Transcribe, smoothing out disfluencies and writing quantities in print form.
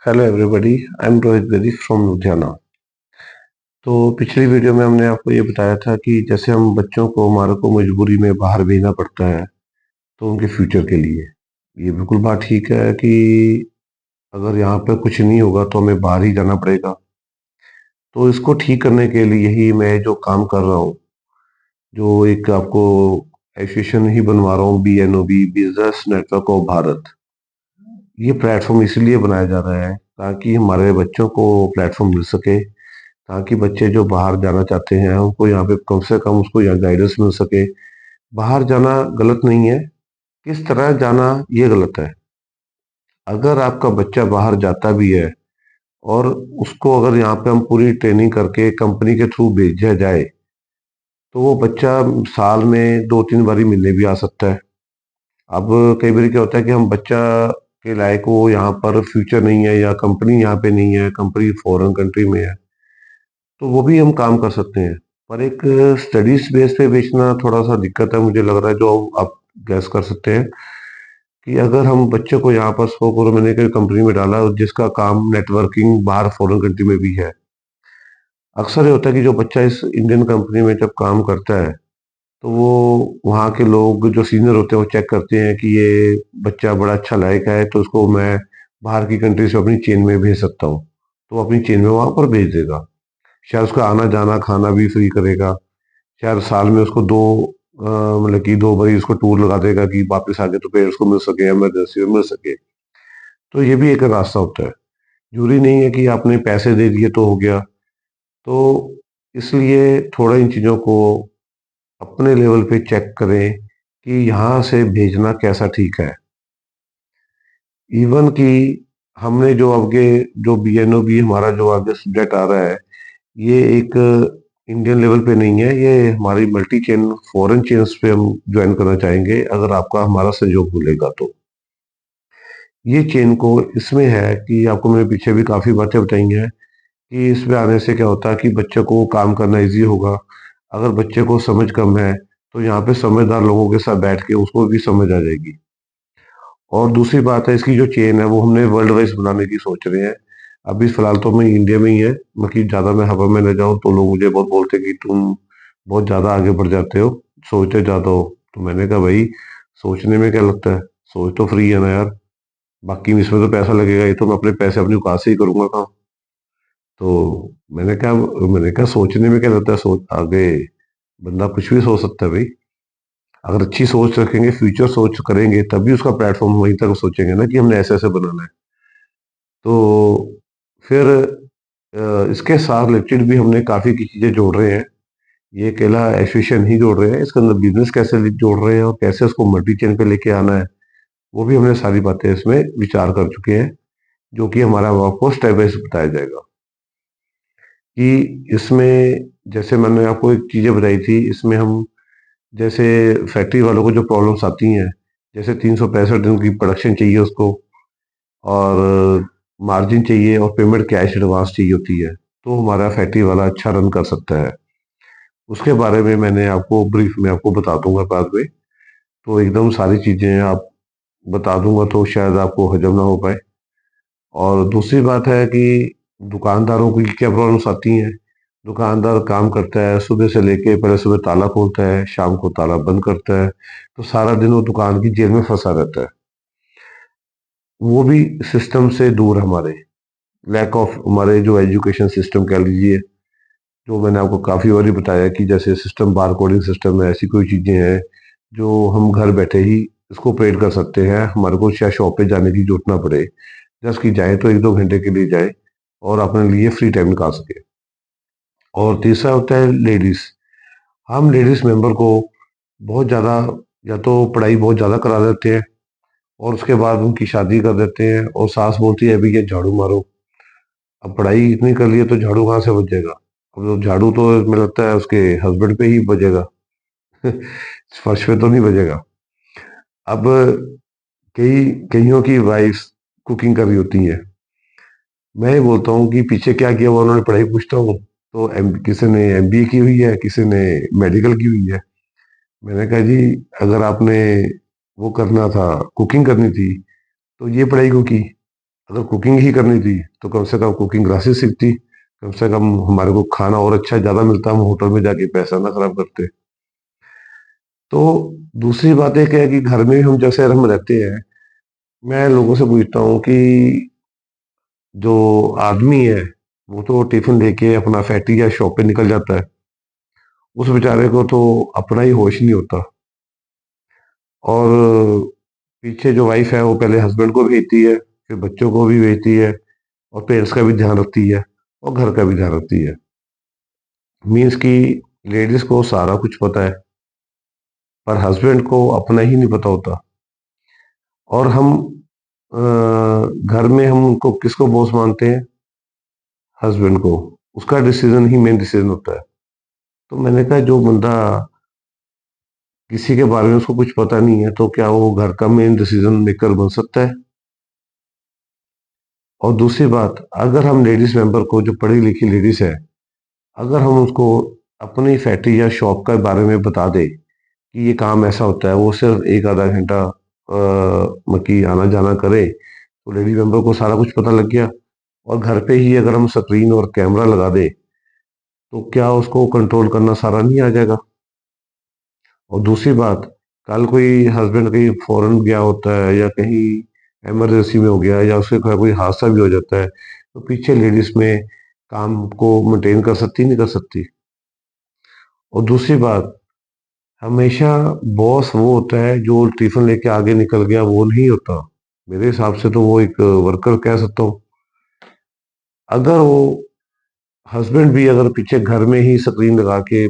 Hello everybody, I am Rohit Bedi from Ludhiana. तो पिछली video में हमने आपको ये बताया था कि जैसे हम बच्चों को हमारे को मजबूरी में बाहर भेजना पड़ता है तो उनके फ्यूचर के लिए ये बिल्कुल बात ठीक है कि अगर यहाँ पे कुछ नहीं होगा तो हमें बाहर ही जाना पड़ेगा। तो इसको ठीक करने के लिए ही मैं जो काम कर रहा हूँ, जो एक आपको एसोसिएशन ही बनवा रहा हूँ, BNOB business network of Bharat. ये प्लेटफॉर्म इसीलिए बनाया जा रहा है ताकि हमारे बच्चों को प्लेटफॉर्म मिल सके, ताकि बच्चे जो बाहर जाना चाहते हैं उनको यहाँ पे कम से कम उसको यहाँ गाइडेंस मिल सके। बाहर जाना गलत नहीं है, किस तरह जाना ये गलत है। अगर आपका बच्चा बाहर जाता भी है और उसको अगर यहाँ पे हम पूरी ट्रेनिंग करके कंपनी के थ्रू भेजा जाए तो वो बच्चा साल में 2-3 बारी मिलने भी आ सकता है। अब कई बार क्या होता है कि हम बच्चा के लायक वो यहाँ पर फ्यूचर नहीं है या कंपनी यहाँ पे नहीं है, कंपनी फॉरेन कंट्री में है, तो वो भी हम काम कर सकते हैं। पर एक स्टडीज बेस पे बेचना थोड़ा सा दिक्कत है, मुझे लग रहा है। जो आप गैस कर सकते हैं कि अगर हम बच्चे को यहाँ पर सौ करोड़ मैंने कोई कंपनी में डाला और जिसका काम नेटवर्किंग बाहर फॉरेन कंट्री में भी है, अक्सर ये होता है कि जो बच्चा इस इंडियन कंपनी में जब काम करता है तो वो वहाँ के लोग जो सीनियर होते हैं वो चेक करते हैं कि ये बच्चा बड़ा अच्छा लायक है, तो उसको मैं बाहर की कंट्री से अपनी चेन में भेज सकता हूँ। तो वो अपनी चेन में वहां पर भेज देगा। शायद उसका आना जाना खाना भी फ्री करेगा। शायद साल में उसको मतलब कि 2 बारी उसको टूर लगा देगा कि वापस आके तो पेरेंट्स को मिल सके, इमरजेंसी में मिल सके। तो ये भी एक रास्ता होता है। जरूरी नहीं है कि आपने पैसे दे दिए तो हो गया। तो इसलिए थोड़ा इन चीज़ों को अपने लेवल पे चेक करें कि यहाँ से भेजना कैसा ठीक है। इवन कि हमने जो आगे जो BNOB हमारा जो आगे सब्जेक्ट आ रहा है, ये एक इंडियन लेवल पे नहीं है, ये हमारी मल्टी चेन फॉरेन चेन्स पे हम ज्वाइन करना चाहेंगे अगर आपका हमारा सहयोग मिलेगा तो। ये चेन को इसमें है कि आपको मैंने पीछे भी काफ़ी बातें बताई हैं कि इसमें आने से क्या होता है कि बच्चे को काम करना इजी होगा। अगर बच्चे को समझ कम है तो यहाँ पे समझदार लोगों के साथ बैठ के उसको भी समझ आ जाएगी। और दूसरी बात है, इसकी जो चेन है वो हमने वर्ल्ड वाइज बनाने की सोच रहे हैं। अभी फिलहाल तो मैं इंडिया में ही है, बाकी ज़्यादा मैं हवा में न जाऊँ तो लोग मुझे बहुत बोलते हैं कि तुम बहुत ज़्यादा आगे बढ़ जाते हो, सोचते ज़्यादा हो। तो मैंने कहा भाई, सोचने में क्या लगता है, सोच तो फ्री है ना यार। बाकी इसमें तो पैसा लगेगा, ये तो मैं अपने पैसे अपनी औकात से ही करूंगा काम। तो मैंने कहा सोचने में क्या लगता है, सोच आगे बंदा कुछ भी सोच सकता है भाई। अगर अच्छी सोच रखेंगे, फ्यूचर सोच करेंगे, तभी उसका प्लेटफॉर्म वहीं तक सोचेंगे ना कि हमने ऐसे ऐसे बनाना है। तो फिर इसके साथ रिलेटेड भी हमने काफ़ी की चीज़ें जोड़ रहे हैं। ये अकेला एसोसिएशन ही जोड़ रहे हैं, इसके अंदर बिजनेस कैसे जोड़ रहे हैं और कैसे उसको मल्टी चेन पे लेके आना है, वो भी हमने सारी बातें इसमें विचार कर चुके हैं, जो कि हमारा आपको स्टेप बाय स्टेप बताया जाएगा। कि इसमें जैसे मैंने आपको एक चीज़ें बताई थी, इसमें हम जैसे फैक्ट्री वालों को जो प्रॉब्लम्स आती हैं, जैसे 365 दिन की प्रोडक्शन चाहिए उसको, और मार्जिन चाहिए और पेमेंट कैश एडवांस चाहिए होती है, तो हमारा फैक्ट्री वाला अच्छा रन कर सकता है। उसके बारे में मैंने आपको ब्रीफ में आपको बता दूंगा बाद में। तो एकदम सारी चीज़ें आप बता दूंगा तो शायद आपको हजम ना हो पाए। और दूसरी बात है कि दुकानदारों की क्या प्रॉब्लम्स आती हैं। दुकानदार काम करता है सुबह से लेके, पहले सुबह ताला खोलता है, शाम को ताला बंद करता है, तो सारा दिन वो दुकान की जेल में फंसा रहता है। वो भी सिस्टम से दूर है हमारे, लैक ऑफ हमारे जो एजुकेशन सिस्टम कह लीजिए। जो मैंने आपको काफ़ी बार बताया कि जैसे सिस्टम बार कोडिंग सिस्टम है, ऐसी कोई चीज़ें हैं जो हम घर बैठे ही इसको ऑपरेट कर सकते हैं। हमारे को शायद शॉप पे जाने की जरूरत ना पड़े, जस्ट कि जाए तो 1-2 घंटे के लिए जाए और अपने लिए फ्री टाइम निकाल सके। और तीसरा होता है लेडीज। हम लेडीज मेंबर को बहुत ज़्यादा, या तो पढ़ाई बहुत ज़्यादा करा देते हैं और उसके बाद उनकी शादी कर देते हैं और सास बोलती है अभी ये झाड़ू मारो। अब पढ़ाई इतनी कर ली है तो झाड़ू कहाँ से बचेगा। अब तो झाड़ू तो मुझे लगता है उसके हस्बैंड पे ही बजेगा। फर्श पे तो नहीं बजेगा। अब कई कईयों की वाइफ कुकिंग कर रही होती हैं। मैं ये बोलता हूँ कि पीछे क्या किया हुआ उन्होंने, पढ़ाई पूछता हूँ तो किसी ने MBA की हुई है, किसी ने मेडिकल की हुई है। मैंने कहा जी, अगर आपने वो करना था, कुकिंग करनी थी, तो ये पढ़ाई क्यों की। अगर कुकिंग ही करनी थी तो कम से कम कुकिंग क्लासेस सीखती, कम से कम हमारे को खाना और अच्छा ज़्यादा मिलता, हम होटल में जाके पैसा ना खराब करते। तो दूसरी बात एक है कि घर में हम जैसे हम रहते हैं, मैं लोगों से पूछता हूँ कि जो आदमी है वो तो टिफिन लेके अपना फैक्ट्री या शॉप पे निकल जाता है, उस बेचारे को तो अपना ही होश नहीं होता। और पीछे जो वाइफ है वो पहले हस्बैंड को भेजती है, फिर बच्चों को भी भेजती है, और पेरेंट्स का भी ध्यान रखती है, और घर का भी ध्यान रखती है। मीन्स कि लेडीज को सारा कुछ पता है, पर हस्बैंड को अपना ही नहीं पता होता। और हम घर में हम उनको किसको बॉस मानते हैं? हस्बैंड को। उसका डिसीजन ही मेन डिसीजन होता है। तो मैंने कहा जो बंदा किसी के बारे में उसको कुछ पता नहीं है तो क्या वो घर का मेन डिसीजन मेकर बन सकता है? और दूसरी बात, अगर हम लेडीज मेंबर को, जो पढ़ी लिखी लेडीज है, अगर हम उसको अपनी फैक्ट्री या शॉप के बारे में बता दे कि ये काम ऐसा होता है, वो सिर्फ एक आधा घंटा मकी आना जाना करे, तो लेडी मेंबर को सारा कुछ पता लग गया। और घर पे ही अगर हम स्क्रीन और कैमरा लगा दे तो क्या उसको कंट्रोल करना सारा नहीं आ जाएगा? और दूसरी बात, कल कोई हस्बैंड कहीं फॉरेन गया होता है या कहीं इमरजेंसी में हो गया या उसके घर कोई हादसा भी हो जाता है, तो पीछे लेडीज में काम को मेंटेन कर सकती नहीं कर सकती? और दूसरी बात, हमेशा बॉस वो होता है जो टिफिन लेके आगे निकल गया, वो नहीं होता। मेरे हिसाब से तो वो एक वर्कर कह सकता हूँ। अगर वो हस्बैंड भी अगर पीछे घर में ही स्क्रीन लगा के